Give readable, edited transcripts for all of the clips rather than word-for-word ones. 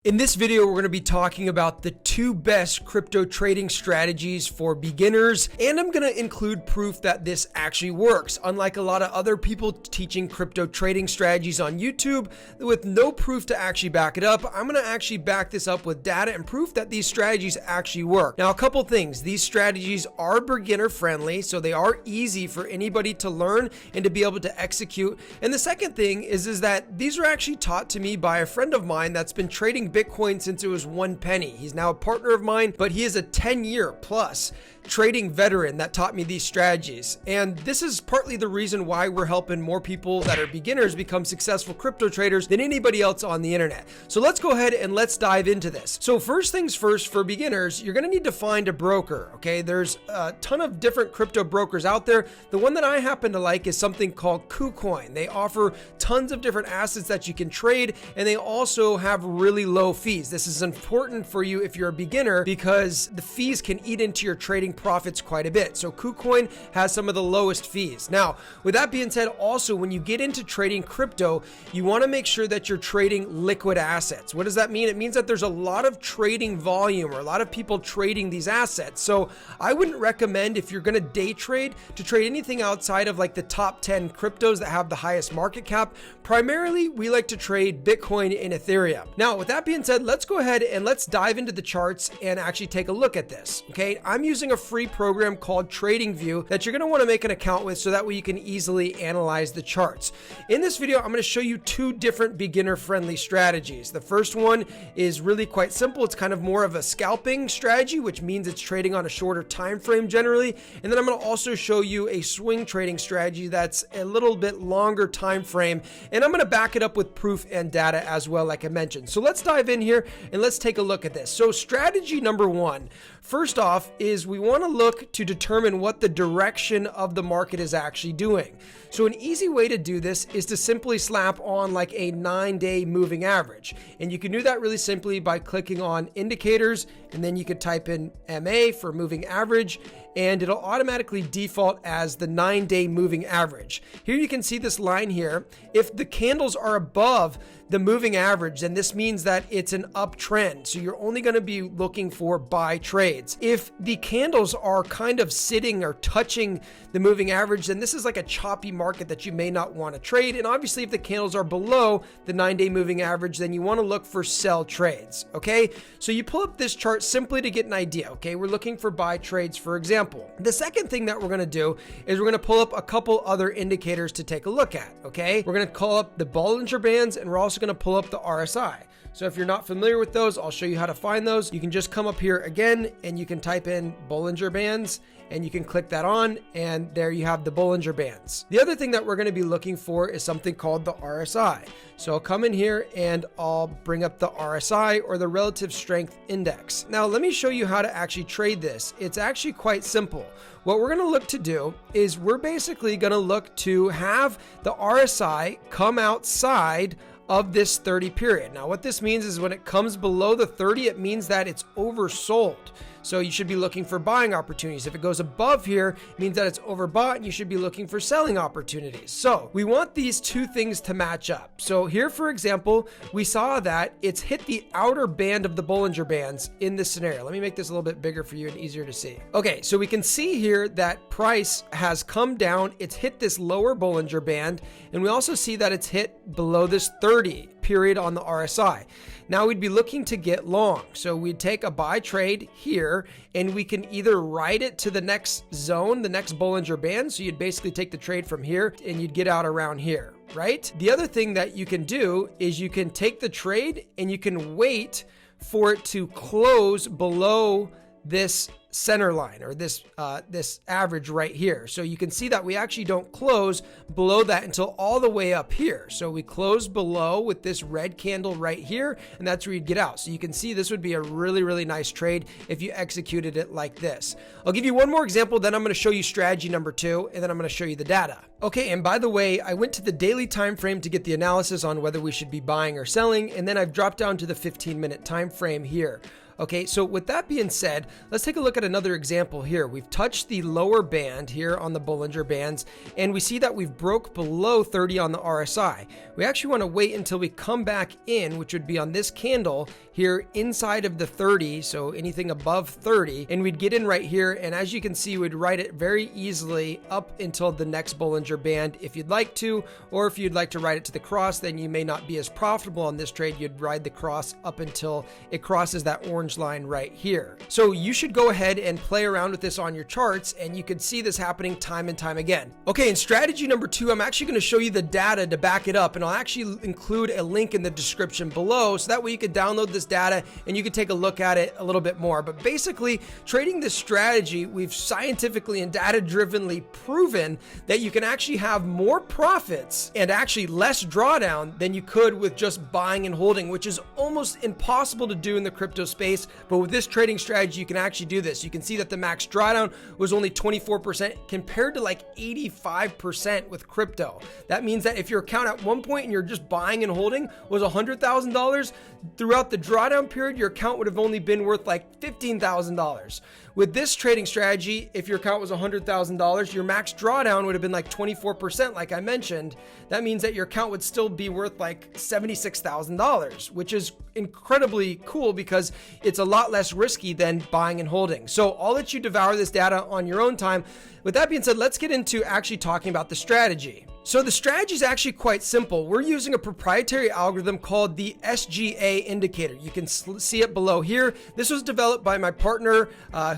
In this video, we're going to be talking about the two best crypto trading strategies for beginners, and I'm going to include proof that this actually works. Unlike a lot of other people teaching crypto trading strategies on YouTube with no proof to actually back it up, I'm going to actually back this up with data and proof that these strategies actually work. Now, a couple things. These strategies are beginner friendly, so they are easy for anybody to learn and to be able to execute. And the second thing is that these are actually taught to me by a friend of mine that's been trading Bitcoin since it was 1 penny. He's now a partner of mine, but he is a 10-year plus trading veteran that taught me these strategies. And this is partly the reason why we're helping more people that are beginners become successful crypto traders than anybody else on the internet. So let's go ahead and let's dive into this. So first things first, for beginners, you're going to need to find a broker. Okay, there's a ton of different crypto brokers out there. The one that I happen to like is something called KuCoin. They offer tons of different assets that you can trade, and they also have really low fees. This is important for you if you're a beginner because the fees can eat into your trading profits quite a bit. So KuCoin has some of the lowest fees. Now, with that being said, also when you get into trading crypto, you want to make sure that you're trading liquid assets. What does that mean? It means that there's a lot of trading volume or a lot of people trading these assets. So I wouldn't recommend, if you're going to day trade, to trade anything outside of like the top 10 cryptos that have the highest market cap. Primarily, we like to trade Bitcoin and Ethereum. Now, with that being said, let's go ahead and let's dive into the charts and actually take a look at this. Okay, I'm using a free program called TradingView that you're going to want to make an account with so that way you can easily analyze the charts. In this video, I'm going to show you two different beginner-friendly strategies. The first one is really quite simple. It's kind of more of a scalping strategy, which means it's trading on a shorter time frame generally. And then I'm going to also show you a swing trading strategy that's a little bit longer time frame, and I'm going to back it up with proof and data as well, like I mentioned. So let's dive in here and let's take a look at this. So strategy number one, first off, is we want to look to determine what the direction of the market is actually doing. So an easy way to do this is to simply slap on like a 9-day moving average. And you can do that really simply by clicking on indicators, and then you could type in MA for moving average, and it'll automatically default as the 9-day moving average. Here you can see this line here. If the candles are above the moving average, then this means that it's an uptrend. So you're only going to be looking for buy trades. If the candles are kind of sitting or touching the moving average, then this is like a choppy market that you may not want to trade. And obviously, if the candles are below the 9-day moving average, then you want to look for sell trades. Okay, so you pull up this chart simply to get an idea. Okay, we're looking for buy trades, for example. The second thing that we're going to do is we're going to pull up a couple other indicators to take a look at. Okay, we're going to call up the Bollinger Bands, and we're also going to pull up the RSI. So if you're not familiar with those, I'll show you how to find those. You can just come up here again and you can type in Bollinger Bands and you can click that on, and there you have the Bollinger Bands. The other thing that we're going to be looking for is something called the RSI. So I'll come in here and I'll bring up the RSI, or the Relative Strength Index. Now let me show you how to actually trade this. It's actually quite simple. What we're going to look to do is we're basically going to look to have the RSI come outside of this 30 period. Now what this means is when it comes below the 30, it means that it's oversold. So you should be looking for buying opportunities. If it goes above here, it means that it's overbought and you should be looking for selling opportunities. So we want these two things to match up. So here, for example, we saw that it's hit the outer band of the Bollinger Bands in this scenario. Let me make this a little bit bigger for you and easier to see. Okay, so we can see here that price has come down. It's hit this lower Bollinger Band, and we also see that it's hit below this 30 period on the RSI. Now we'd be looking to get long. So we'd take a buy trade here, and we can either ride it to the next zone, the next Bollinger Band. So you'd basically take the trade from here and you'd get out around here, right? The other thing that you can do is you can take the trade and you can wait for it to close below this center line, or this average right here. So you can see that we actually don't close below that until all the way up here. So we close below with this red candle right here, and that's where you'd get out. So you can see this would be a really, really nice trade if you executed it like this. I'll give you one more example, then I'm going to show you strategy number two, and then I'm going to show you the data. Okay, and by the way, I went to the daily time frame to get the analysis on whether we should be buying or selling, and then I've dropped down to the 15-minute time frame here. Okay, so with that being said, let's take a look at another example here. We've touched the lower band here on the Bollinger Bands, and we see that we've broke below 30 on the RSI. We actually want to wait until we come back in, which would be on this candle here inside of the 30, so anything above 30, and we'd get in right here, and as you can see, we'd ride it very easily up until the next Bollinger Band if you'd like to, or if you'd like to ride it to the cross, then you may not be as profitable on this trade. You'd ride the cross up until it crosses that orange line right here. So you should go ahead and play around with this on your charts, and you could see this happening time and time again. Okay, in strategy number 2, I'm actually going to show you the data to back it up, and I'll actually include a link in the description below, so that way you could download this data and you could take a look at it a little bit more. But basically, trading this strategy, we've scientifically and data-drivenly proven that you can actually have more profits and actually less drawdown than you could with just buying and holding, which is almost impossible to do in the crypto space. But with this trading strategy, you can actually do this. You can see that the max drawdown was only 24% compared to like 85% with crypto. That means that if your account at one point and you're just buying and holding was $100,000, throughout the drawdown period, your account would have only been worth like $15,000. With this trading strategy, if your account was $100,000, your max drawdown would have been like 24%, like I mentioned. That means that your account would still be worth like $76,000, which is incredibly cool because it's a lot less risky than buying and holding. So I'll let you devour this data on your own time. With that being said, let's get into actually talking about the strategy. So the strategy is actually quite simple. We're using a proprietary algorithm called the SGA indicator. You can see it below here. This was developed by my partner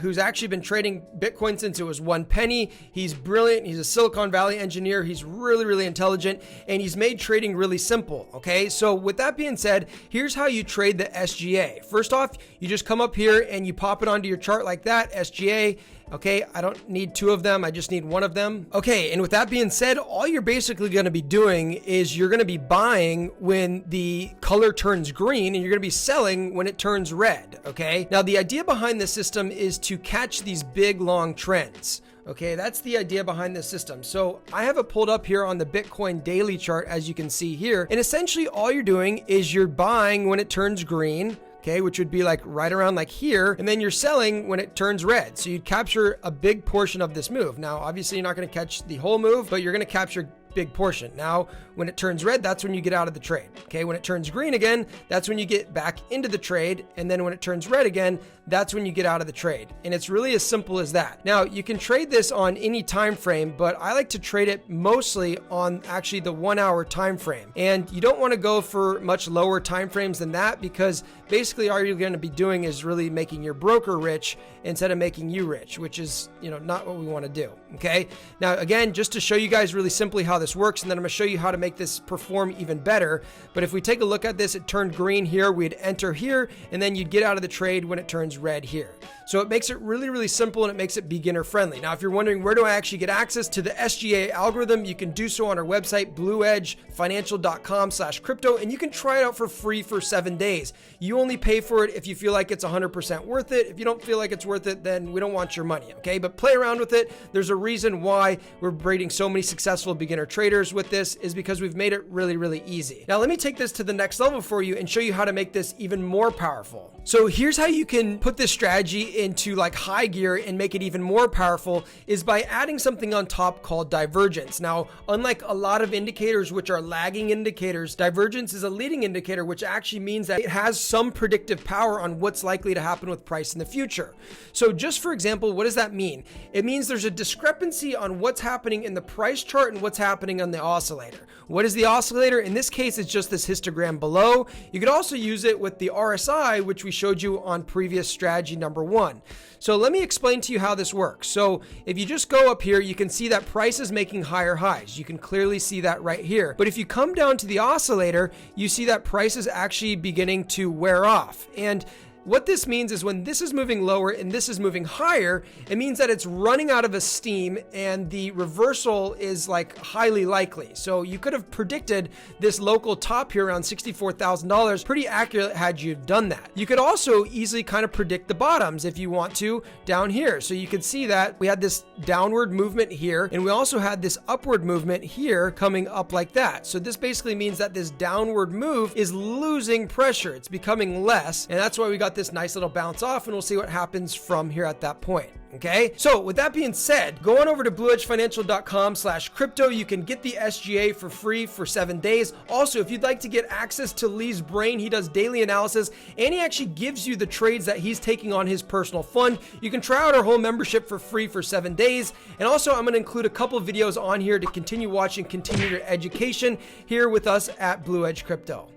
who's actually been trading Bitcoin since it was 1 penny. He's brilliant. He's a Silicon Valley engineer. He's really, really intelligent, and he's made trading really simple. Okay, so with that being said, here's how you trade the SGA. First off, you just come up here and you pop it onto your chart like that, SGA. Okay, I don't need 2 of them. I just need 1 of them. Okay, and with that being said, all you're basically going to be doing is you're going to be buying when the color turns green, and you're going to be selling when it turns red. Okay, now the idea behind this system is to catch these big long trends. Okay, that's the idea behind this system. So I have it pulled up here on the Bitcoin daily chart, as you can see here. And essentially all you're doing is you're buying when it turns green, okay, which would be like right around like here, and then you're selling when it turns red. So you'd capture a big portion of this move. Now, obviously you're not going to catch the whole move, but you're going to capture big portion. Now, when it turns red, that's when you get out of the trade. Okay, when it turns green again, that's when you get back into the trade. And then when it turns red again, that's when you get out of the trade. And it's really as simple as that. Now, you can trade this on any time frame, but I like to trade it mostly on actually the 1 hour time frame. And you don't want to go for much lower time frames than that, because basically all you're going to be doing is really making your broker rich instead of making you rich, which is, not what we want to do. Okay. Now, again, just to show you guys really simply how this works, and then I'm going to show you how to make this perform even better. But if we take a look at this, it turned green here, we'd enter here, and then you'd get out of the trade when it turns red here. So it makes it really, really simple, and it makes it beginner friendly. Now, if you're wondering where do I actually get access to the SGA algorithm, you can do so on our website, blueedgefinancial.com/crypto, and you can try it out for free for 7 days. You only pay for it if you feel like it's 100% worth it. If you don't feel like it's worth it, then we don't want your money, okay? But play around with it. There's a reason why we're breeding so many successful beginner traders with this, is because we've made it really, really easy. Now, let me take this to the next level for you and show you how to make this even more powerful. So here's how you can put this strategy into like high gear and make it even more powerful, is by adding something on top called divergence. Now, unlike a lot of indicators which are lagging indicators, divergence is a leading indicator, which actually means that it has some predictive power on what's likely to happen with price in the future. So just for example, what does that mean? It means there's a discrepancy on what's happening in the price chart and what's happening on the oscillator. What is the oscillator? In this case, it's just this histogram below. You could also use it with the RSI, which we showed you on previous strategy number 1. So let me explain to you how this works. So if you just go up here, you can see that price is making higher highs. You can clearly see that right here. But if you come down to the oscillator, you see that price is actually beginning to wear off. And what this means is when this is moving lower and this is moving higher, it means that it's running out of steam and the reversal is like highly likely. So you could have predicted this local top here around $64,000 pretty accurate had you done that. You could also easily kind of predict the bottoms if you want to down here. So you could see that we had this downward movement here, and we also had this upward movement here coming up like that. So this basically means that this downward move is losing pressure. It's becoming less, and that's why we got let this nice little bounce off, and we'll see what happens from here at that point. Okay, so with that being said, go on over to blueedgefinancial.com/crypto. You can get the SGA for free for 7 days. Also, if you'd like to get access to Lee's brain, he does daily analysis and he actually gives you the trades that he's taking on his personal fund. You can try out our whole membership for free for 7 days. And also, I'm going to include a couple of videos on here to continue watching, continue your education here with us at Blue Edge Crypto.